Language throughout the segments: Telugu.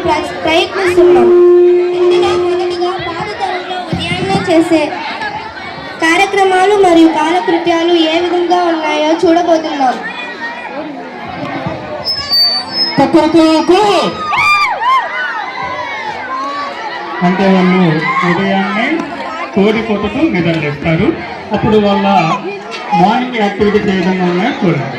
ప్రయత్నిస్తున్నాం. ఇందులో మొదటిగా పాత తరంలో ఉదయాన్నే చేసే కార్యక్రమాలు మరియు కాలకృత్యాలు ఏ విధంగా ఉన్నాయో చూడబోతున్నాం. అంటే వాళ్ళు ఉదయాన్నే కోడి కొట్టుతూ నిద్రలేస్తారు. అప్పుడు వాళ్ళ మార్నింగ్ యాక్టివిటీస్ ఏ విధంగా ఉన్నాయో చూడండి.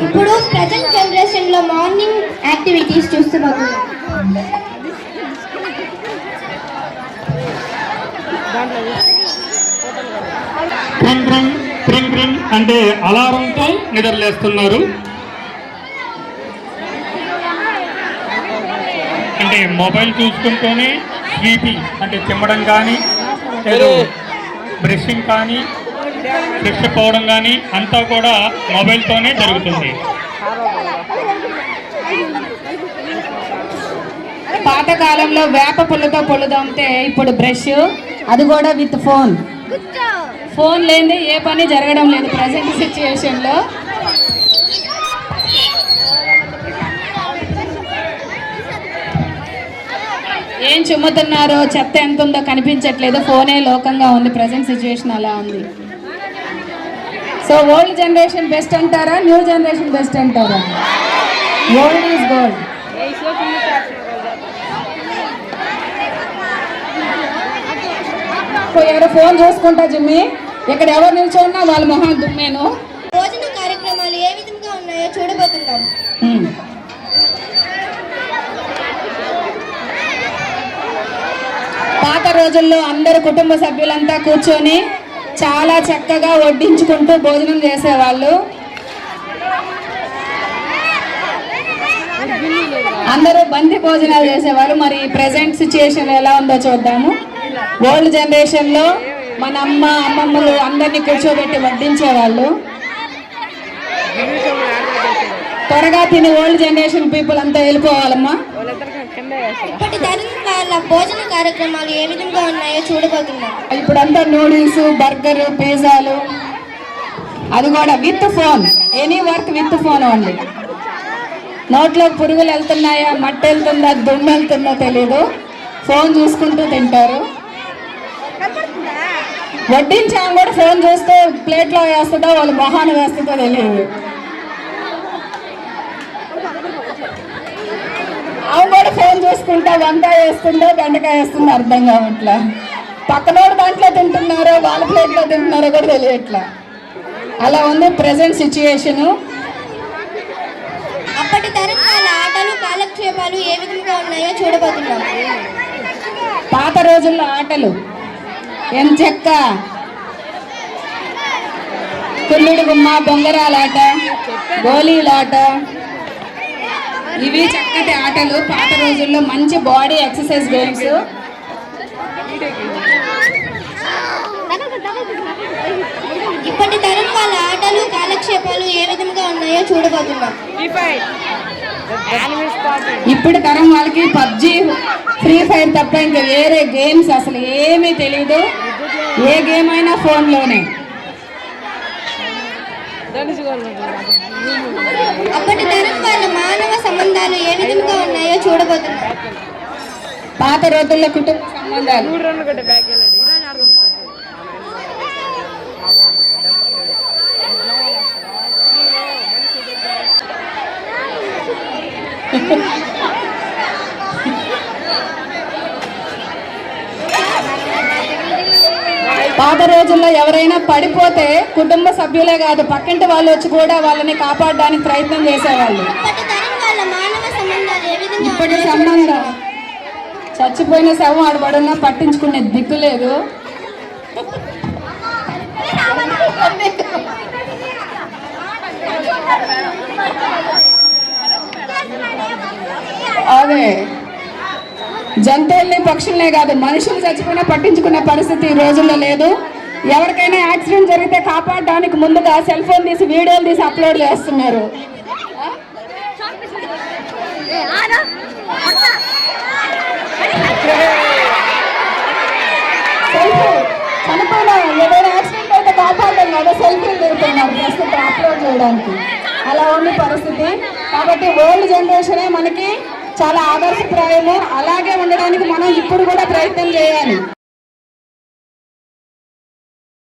ఇప్పుడు ప్రజెంట్ జనరేషన్ లో మార్నింగ్ యాక్టివిటీస్ చూస్తున్నాం. అంటే అలారంతో నిద్రలేస్తున్నారు. అంటే మొబైల్ చూసుకుంటూనే స్లీపింగ్ అంటే చిమ్మడం కానీ ఏదో బ్రషింగ్ కానీ ఫ్రెష్ పోవడం కానీ అంతా కూడా మొబైల్తోనే జరుగుతుంది. పాతకాలంలో వేప పుల్లతో పొలుదంటే ఇప్పుడు బ్రష్, అది కూడా విత్ ఫోన్. ఫోన్ లేని ఏ పని జరగడం లేదు ప్రజెంట్ సిచ్యుయేషన్లో. ఏం చుమ్ముతున్నారో చెత్త ఎంత ఉందో కనిపించట్లేదు. ఫోనే లోకంగా ఉంది. ప్రజెంట్ సిచ్యుయేషన్ అలా ఉంది. సో ఓల్డ్ జనరేషన్ బెస్ట్ అంటారా, న్యూ జనరేషన్ బెస్ట్ అంటారా? Old is gold. ఎవరు ఫోన్ చూసుకుంటా జిమ్మి, ఇక్కడ ఎవరు నిల్చున్నా వాళ్ళ మొహం దుమ్మేను. భోజన కార్యక్రమాలు ఏ విధంగా ఉన్నాయో చూడబోతున్నాం. పాత రోజుల్లో అందరు కుటుంబ సభ్యులంతా కూర్చొని చాలా చక్కగా వడ్డించుకుంటూ భోజనం చేసేవాళ్ళు. అందరూ బంతి భోజనాలు చేసేవాళ్ళు. మరి ప్రెసెంట్ సిచ్యుయేషన్ ఎలా ఉందో చూద్దాము. ఓల్డ్ జనరేషన్లో మన అమ్మమ్మలు అందరినీ కూర్చోబెట్టి వడ్డించేవాళ్ళు. త్వరగా తిని ఓల్డ్ జనరేషన్ పీపుల్ అంతా వెళ్ళిపోవాలమ్మా. ఇప్పటి తరం వాళ్ళ భోజన కార్యక్రమాలు ఏ విధంగా ఉన్నాయో చూడబోతున్నాం. ఇప్పుడంతా నూడిల్స్, బర్గర్, పిజ్జాలు, అది కూడా with phone. Any work with phone only. నోట్లో పురుగులు వెళ్తున్నాయా, మట్టి వెళ్తుందా, దుమ్ము వెళ్తుందో తెలీదు. ఫోన్ చూసుకుంటూ తింటారు. వడ్డించాము కూడా ఫోన్ చూస్తే ప్లేట్లో వేస్తుందో వాళ్ళు మొహాన్ని వేస్తుందో తెలియదు. ఆమె కూడా ఫోన్ చూసుకుంటా వంకాయ వేస్తుందో బెండకాయ వేస్తుందో అర్థం కావట్లా. పక్కనోడు దాంట్లో తింటున్నారో వాళ్ళ ప్లేట్లో తింటున్నారో కూడా తెలియట్లా. అలా ఉంది ప్రెసెంట్ సిచ్యుయేషను. అప్పటి తరం వాళ్ళ ఆటలు కాలక్షేపాలు ఏ విధంగా ఉన్నాయో చూడబోతున్నాం. పాత రోజుల్లో ఆటలు ఎంచెక్క, కుల్లుడు గుమ్మ, బొంగరాలాట, గోళీలాట, ఇవి చక్కటి ఆటలు. పాత రోజుల్లో మంచి బాడీ ఎక్సర్సైజ్ గేమ్స్. ఇప్పటి తరం వాళ్ళ ఆటలు కాలక్షేపాలు ఏ విధంగా ఉన్నాయో చూడబోతున్నాం. ఇప్పుడు తరం వాళ్ళకి పబ్జి, ఫ్రీ ఫైర్ తప్ప ఇంకా వేరే గేమ్స్ అసలు ఏమీ తెలీదు. ఏ గేమ్ అయినా ఫోన్లోనే. అప్పటి తరం వాళ్ళ మానవ సంబంధాలు ఏ విధంగా ఉన్నాయో చూడబోతున్నాం. పాత రోజుల్లో కుటుంబ సంబంధాలు పాత రోజుల్లో ఎవరైనా పడిపోతే కుటుంబ సభ్యులే కాదు పక్కింటి వాళ్ళు వచ్చి కూడా వాళ్ళని కాపాడడానికి ప్రయత్నం చేసేవాళ్ళు. ఇప్పటి సంబంధం చచ్చిపోయిన శవం ఆడబడున్నా పట్టించుకునే దిక్కు లేదు. అదే జంతువుల్ని పక్షుల్నే కాదు మనుషులు చచ్చిపోయినా పట్టించుకునే పరిస్థితి ఈ రోజుల్లో లేదు. ఎవరికైనా యాక్సిడెంట్ జరిగితే కాపాడడానికి ముందుగా సెల్ ఫోన్ తీసి వీడియోలు తీసి అప్లోడ్ చేస్తున్నారు. చనిపోయిన ఏదైనా యాక్సిడెంట్ అయితే కాపాడడం కదా సెల్ఫీలు దిగుతున్నారు ప్రస్తుతం అప్లోడ్ చేయడానికి. అలా ఉంది పరిస్థితి. కాబట్టి ఓల్డ్ జనరేషనే మనకి చాలా ఆదర్శప్రాయము. అలాగే ఉండడానికి మనం ఇప్పుడు కూడా ప్రయత్నం చేయాలి.